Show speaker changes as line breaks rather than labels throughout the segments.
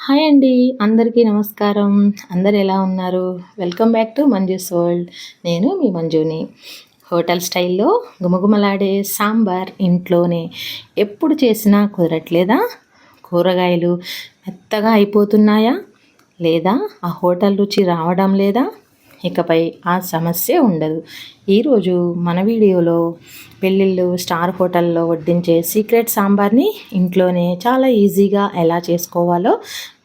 Hi అండి. అందరికీ నమస్కారం. అందరూ ఎలా ఉన్నారు? Welcome back to Manju's world. నేను మీ మంజుని. హోటల్ స్టైల్‌లో గుమగుమలాడే సాంబార్ ఇంట్లోనే ఎప్పుడు చేసినా కుదరట్లేదా? కూరగాయలు మెత్తగా అయిపోతున్నాయా? లేదా ఆ హోటల్ రుచి రావడం లేదా? ఇకపై ఆ సమస్య ఉండదు. ఈరోజు మన వీడియోలో పెళ్ళిళ్ళు స్టార్ హోటల్లో వడ్డించే సీక్రెట్ సాంబార్ని ఇంట్లోనే చాలా ఈజీగా ఎలా చేసుకోవాలో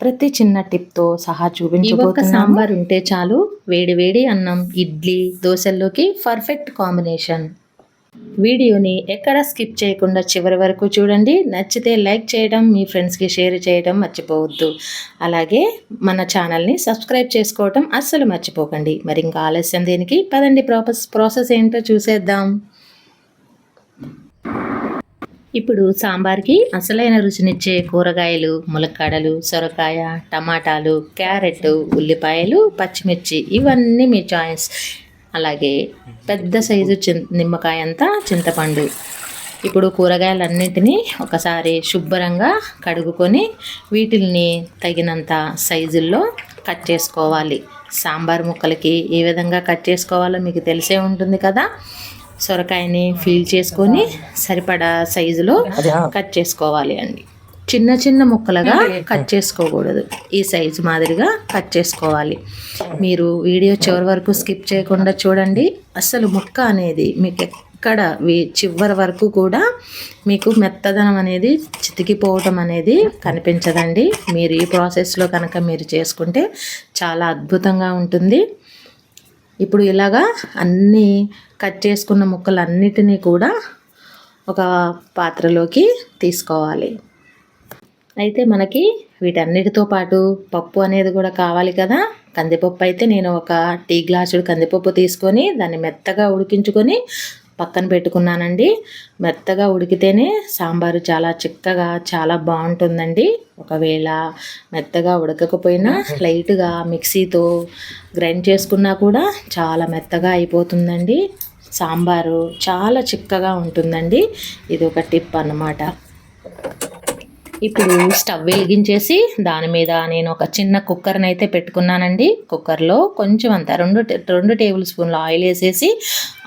ప్రతి చిన్న టిప్తో సహా చూపించబోతున్నాము. సాంబార్ ఉంటే చాలు, వేడి వేడి అన్నం, ఇడ్లీ, దోశల్లోకి పర్ఫెక్ట్ కాంబినేషన్. వీడియోని ఎక్కడ స్కిప్ చేయకుండా చివరి వరకు చూడండి. నచ్చితే లైక్ చేయడం, మీ ఫ్రెండ్స్కి షేర్ చేయడం మర్చిపోవద్దు. అలాగే మన ఛానల్ని సబ్స్క్రైబ్ చేసుకోవడం అస్సలు మర్చిపోకండి. మరి ఇంకా ఆలస్యం దేనికి, పదండి ప్రాసెస్ ఏంటో చూసేద్దాం. ఇప్పుడు సాంబార్కి అసలైన రుచినిచ్చే కూరగాయలు ములక్కాడలు, సొరకాయ, టమాటాలు, క్యారెట్, ఉల్లిపాయలు, పచ్చిమిర్చి ఇవన్నీ మీ చాయిస్. అలాగే పెద్ద సైజు నిమ్మకాయ అంతా చింతపండు. ఇప్పుడు కూరగాయలన్నింటినీ ఒకసారి శుభ్రంగా కడుగుకొని వీటిల్ని తగినంత సైజుల్లో కట్ చేసుకోవాలి. సాంబార్ ముక్కలకి ఏ విధంగా కట్ చేసుకోవాలో మీకు తెలిసే ఉంటుంది కదా. సొరకాయని ఫీల్ చేసుకొని సరిపడా సైజులో కట్ చేసుకోవాలి అండి. చిన్న చిన్న ముక్కలుగా కట్ చేసుకోకూడదు, ఈ సైజు మాదిరిగా కట్ చేసుకోవాలి. మీరు వీడియో చివరి వరకు స్కిప్ చేయకుండా చూడండి. అసలు ముక్క అనేది మీకు ఎక్కడ చివరి వరకు కూడా మీకు మెత్తదనం అనేది చితికిపోవటం అనేది కనిపించదండి. మీరు ఈ ప్రాసెస్లో కనుక మీరు చేసుకుంటే చాలా అద్భుతంగా ఉంటుంది. ఇప్పుడు ఇలాగా అన్నీ కట్ చేసుకున్న ముక్కలన్నిటినీ కూడా ఒక పాత్రలోకి తీసుకోవాలి. అయితే మనకి వీటన్నిటితో పాటు పప్పు అనేది కూడా కావాలి కదా. కందిపప్పు అయితే నేను ఒక టీ గ్లాసుడు కందిపప్పు తీసుకొని దాన్ని మెత్తగా ఉడికించుకొని పక్కన పెట్టుకున్నానండి. మెత్తగా ఉడికితేనే సాంబారు చాలా చిక్కగా చాలా బాగుంటుందండి. ఒకవేళ మెత్తగా ఉడకకపోయినా లైట్గా మిక్సీతో గ్రైండ్ చేసుకున్నా కూడా చాలా మెత్తగా అయిపోతుందండి. సాంబారు చాలా చిక్కగా ఉంటుందండి. ఇది ఒక టిప్ అన్నమాట. ఇప్పుడు స్టవ్ వెలిగించేసి దాని మీద నేను ఒక చిన్న కుక్కర్ని అయితే పెట్టుకున్నానండి. కుక్కర్లో కొంచెం అంత రెండు టేబుల్ స్పూన్ల ఆయిల్ వేసేసి,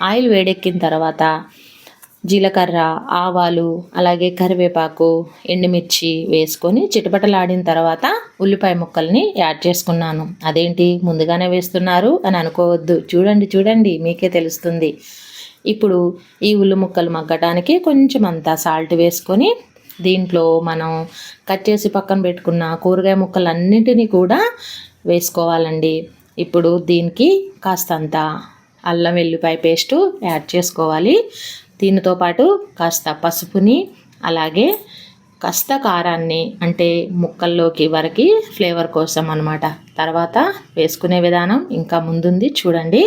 ఆయిల్ వేడెక్కిన తర్వాత జీలకర్ర, ఆవాలు, అలాగే కరివేపాకు, ఎండుమిర్చి వేసుకొని చిటపటలాడిన తర్వాత ఉల్లిపాయ ముక్కల్ని యాడ్ చేసుకున్నాను. అదేంటి ముందుగానే వేస్తున్నారు అని అనుకోవద్దు, చూడండి మీకే తెలుస్తుంది. ఇప్పుడు ఈ ఉల్లి ముక్కలు మగ్గడానికి కొంచెం అంతా సాల్ట్ వేసుకొని దీంట్లో మనం కట్ చేసి పక్కన పెట్టుకున్న కూరగాయ ముక్కలన్నింటినీ కూడా వేసుకోవాలండి. ఇప్పుడు దీనికి కాస్తంత అల్లం వెల్లిపాయ పేస్టు యాడ్ చేసుకోవాలి. దీనితో పాటు కాస్త పసుపుని, అలాగే కాస్త కారాన్ని, అంటే ముక్కల్లోకి వరకు ఫ్లేవర్ కోసం అన్నమాట. తర్వాత వేసుకునే విధానం ఇంకా ముందుంది చూడండి.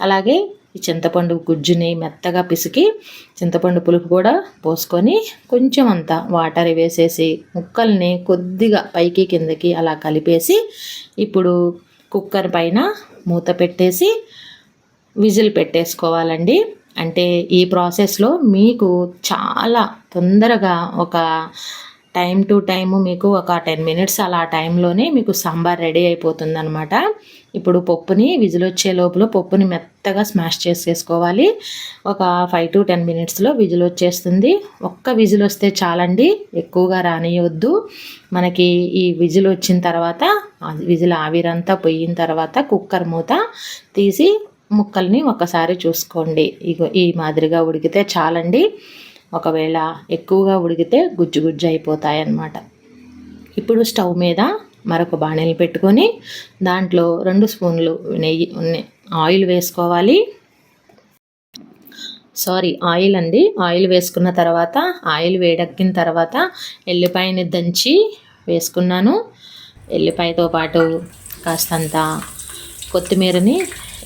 అలాగే ఈ చింతపండు గుజ్జుని మెత్తగా పిసికి చింతపండు పులుపు కూడా పోసుకొని కొంచెం అంత వాటర్ వేసేసి ముక్కల్ని కొద్దిగా పైకి కిందకి అలా కలిపేసి ఇప్పుడు కుక్కర్ పైన మూత పెట్టేసి విజిల్ పెట్టేసుకోవాలండి. అంటే ఈ ప్రాసెస్లో మీకు చాలా తొందరగా ఒక టైం టు టైము మీకు ఒక 10 మినిట్స్ అలా టైంలోనే మీకు సాంబార్ రెడీ అయిపోతుంది అనమాట. ఇప్పుడు పప్పుని విజిల్ వచ్చే లోపల పప్పుని మెత్తగా స్మాష్ చేసేసుకోవాలి. ఒక 5 to 10 మినిట్స్లో విజిల్ వచ్చేస్తుంది. ఒక్క విజిల్ వస్తే చాలండి, ఎక్కువగా రానియవద్దు. మనకి ఈ విజిల్ వచ్చిన తర్వాత విజిల్ ఆవిరంతా పోయిన తర్వాత కుక్కర్ మూత తీసి ముక్కల్ని ఒకసారి చూసుకోండి. ఈ మాదిరిగా ఉడికితే చాలండి. ఒకవేళ ఎక్కువగా ఉడికితే గుజ్జు గుజ్జు అయిపోతాయి అన్నమాట. ఇప్పుడు స్టవ్ మీద మరొక బాణలి పెట్టుకొని దాంట్లో 2 స్పూన్లు ఆయిల్ వేసుకోవాలి. ఆయిల్ అండి. ఆయిల్ వేసుకున్న తర్వాత ఆయిల్ వేడెక్కిన తర్వాత ఎల్లిపాయని దంచి వేసుకున్నాను. ఎల్లిపాయతో పాటు కాస్తంత కొత్తిమీరని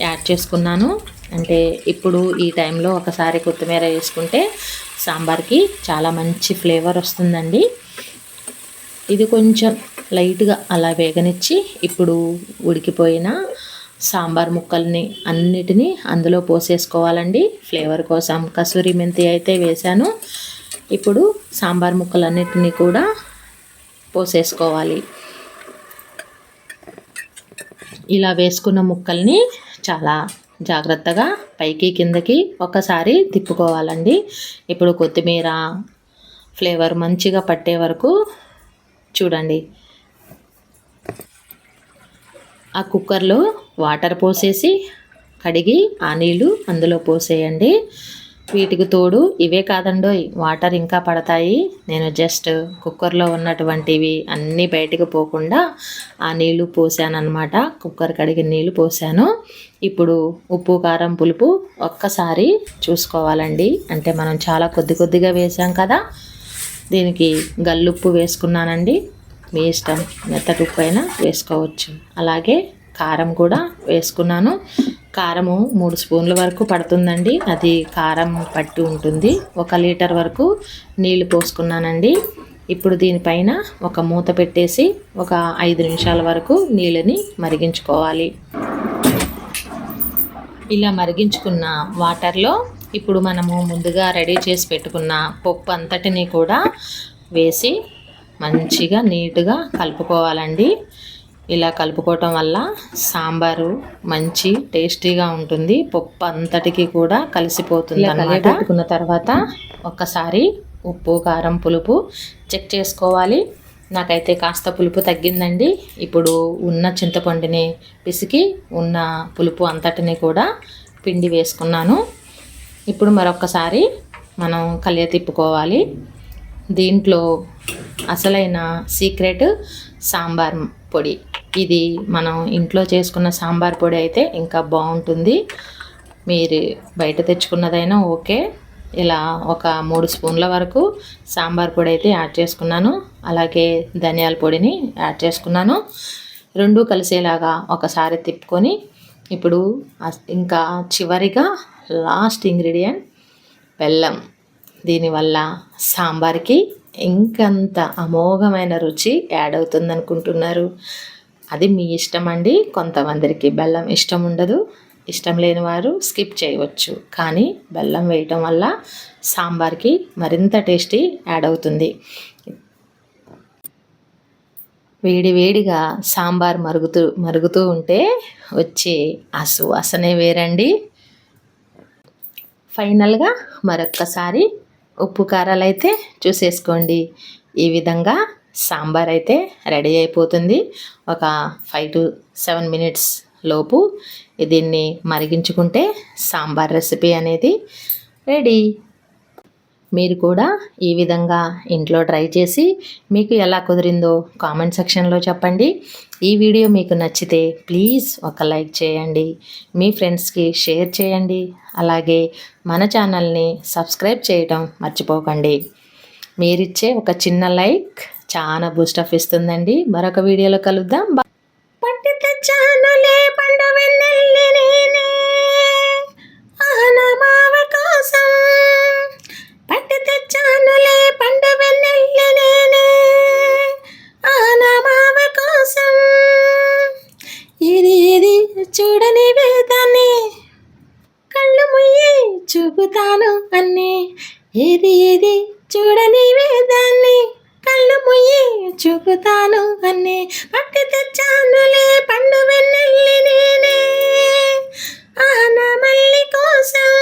యాడ్ చేసుకున్నాను. అంటే ఇప్పుడు ఈ టైంలో ఒకసారి కొత్తిమీర వేసుకుంటే సాంబార్కి చాలా మంచి ఫ్లేవర్ వస్తుందండి. ఇది కొంచెం లైట్గా అలా వేగనిచ్చి ఇప్పుడు ఉడికిపోయిన సాంబార్ ముక్కల్ని అన్నిటినీ అందులో పోసేసుకోవాలండి. ఫ్లేవర్ కోసం కసూరి మెంతి అయితే వేశాను. ఇప్పుడు సాంబార్ ముక్కలన్నిటినీ కూడా పోసేసుకోవాలి. ఇలా వేసుకున్న ముక్కల్ని చాలా జాగ్రత్తగా పైకి కిందకి ఒకసారి తిప్పుకోవాలండి. ఇప్పుడు కొత్తిమీర ఫ్లేవర్ మంచిగా పట్టే వరకు చూడండి. ఆ కుక్కర్లో వాటర్ పోసేసి కడిగి ఆ నీళ్ళు అందులో పోసేయండి. వీటికి తోడు ఇవే కాదండోయ్, వాటర్ ఇంకా పడతాయి. నేను జస్ట్ కుక్కర్లో ఉన్నటువంటివి అన్నీ బయటకు పోకుండా ఆ నీళ్లు పోసానన్నమాట. కుక్కర్ కడిగిన నీళ్ళు పోసాను. ఇప్పుడు ఉప్పు కారం పులుపు ఒక్కసారి చూసుకోవాలండి. అంటే మనం చాలా కొద్దిగా వేసాం కదా. దీనికి గల్లుప్పు వేసుకున్నానండి. మీ ఇష్టం, మెత్తటి ఉప్పు అయినా వేసుకోవచ్చు. అలాగే కారం కూడా వేసుకున్నాను. కారము 3 స్పూన్ల వరకు పడుతుందండి. అది కారం పట్టి ఉంటుంది. 1 లీటర్ వరకు నీళ్లు పోసుకున్నానండి. ఇప్పుడు దీనిపైన ఒక మూత పెట్టేసి ఒక 5 నిమిషాల వరకు నీళ్ళని మరిగించుకోవాలి. ఇలా మరిగించుకున్న వాటర్లో ఇప్పుడు మనము ముందుగా రెడీ చేసి పెట్టుకున్న పప్పు అంతటిని కూడా వేసి మంచిగా నీట్గా కలుపుకోవాలండి. ఇలా కలుపుకోవటం వల్ల సాంబారు మంచి టేస్టీగా ఉంటుంది. పప్పు అంతటికి కూడా కలిసిపోతుంది అన్నమాట. పెట్టుకున్న తర్వాత ఒక్కసారి ఉప్పు కారం పులుపు చెక్ చేసుకోవాలి. నాకైతే కాస్త పులుపు తగ్గిందండి. ఇప్పుడు ఉన్న చింతపండుని పిసికి ఉన్న పులుపు అంతటిని కూడా పిండి వేసుకున్నాను. ఇప్పుడు మరొకసారి మనం తిప్పుకోవాలి. దీంట్లో అసలైన సీక్రెట్ సాంబార్ పొడి. ఇది మనం ఇంట్లో చేసుకున్న సాంబార్ పొడి అయితే ఇంకా బాగుంటుంది. మీరు బయట తెచ్చుకున్నదైనా ఓకే. ఇలా ఒక 3 స్పూన్ల వరకు సాంబార్ పొడి అయితే యాడ్ చేసుకున్నాను. అలాగే ధనియాల పొడిని యాడ్ చేసుకున్నాను. రెండు కలిసేలాగా ఒకసారి తిప్పుకొని ఇప్పుడు ఇంకా చివరిగా లాస్ట్ ఇంగ్రీడియంట్ బెల్లం. దీనివల్ల సాంబార్కి ఇంకంత అమోఘమైన రుచి యాడ్ అవుతుంది అనుకుంటున్నారు. అది మీ ఇష్టం అండి. కొంతమందికి బెల్లం ఇష్టం ఉండదు. ఇష్టం లేని వారు స్కిప్ చేయవచ్చు. కానీ బెల్లం వేయటం వల్ల సాంబార్కి మరింత టేస్టీ యాడ్ అవుతుంది. వేడిగా సాంబార్ మరుగుతూ ఉంటే వచ్చే ఆ సువాసనే వేరండి. ఫైనల్గా మరొక్కసారి ఉప్పు కారాలు అయితే చూసేసుకోండి. ఈ విధంగా సాంబార్ అయితే రెడీ అయిపోతుంది. ఒక 5 to 7 మినిట్స్ లోపు దీన్ని మరిగించుకుంటే సాంబార్ రెసిపీ అనేది రెడీ. మీరు కూడా ఈ విధంగా ఇంట్లో ట్రై చేసి మీకు ఎలా కుదిరిందో కామెంట్ సెక్షన్లో చెప్పండి. ఈ వీడియో మీకు నచ్చితే ప్లీజ్ ఒక లైక్ చేయండి. మీ ఫ్రెండ్స్కి షేర్ చేయండి. అలాగే మన ఛానల్ని సబ్స్క్రైబ్ చేయడం మర్చిపోకండి. మీరిచ్చే ఒక చిన్న లైక్ చాలా బూస్టప్ ఇస్తుందండి. మరొక వీడియోలో కలుద్దాం. పట్టి తెచ్చానులే పండు వెన్నెల్లి నేనే ఆనమావ కోసం. పట్టి తెచ్చానులే పండు వెన్నెల్లి నేనే ఆనమావ కోసం. ఇది చూడని వేదాన్ని కళ్ళు ముయ్యి చూపుతాను అన్నీ. ఏది చూడని వేదాన్ని కళ్ళు ముయ్యి చూపుతాను అన్నీ. పట్టి తెచ్చానులే పండు వెన్నెల్లి నేనే ఆనమల్లి కోసం.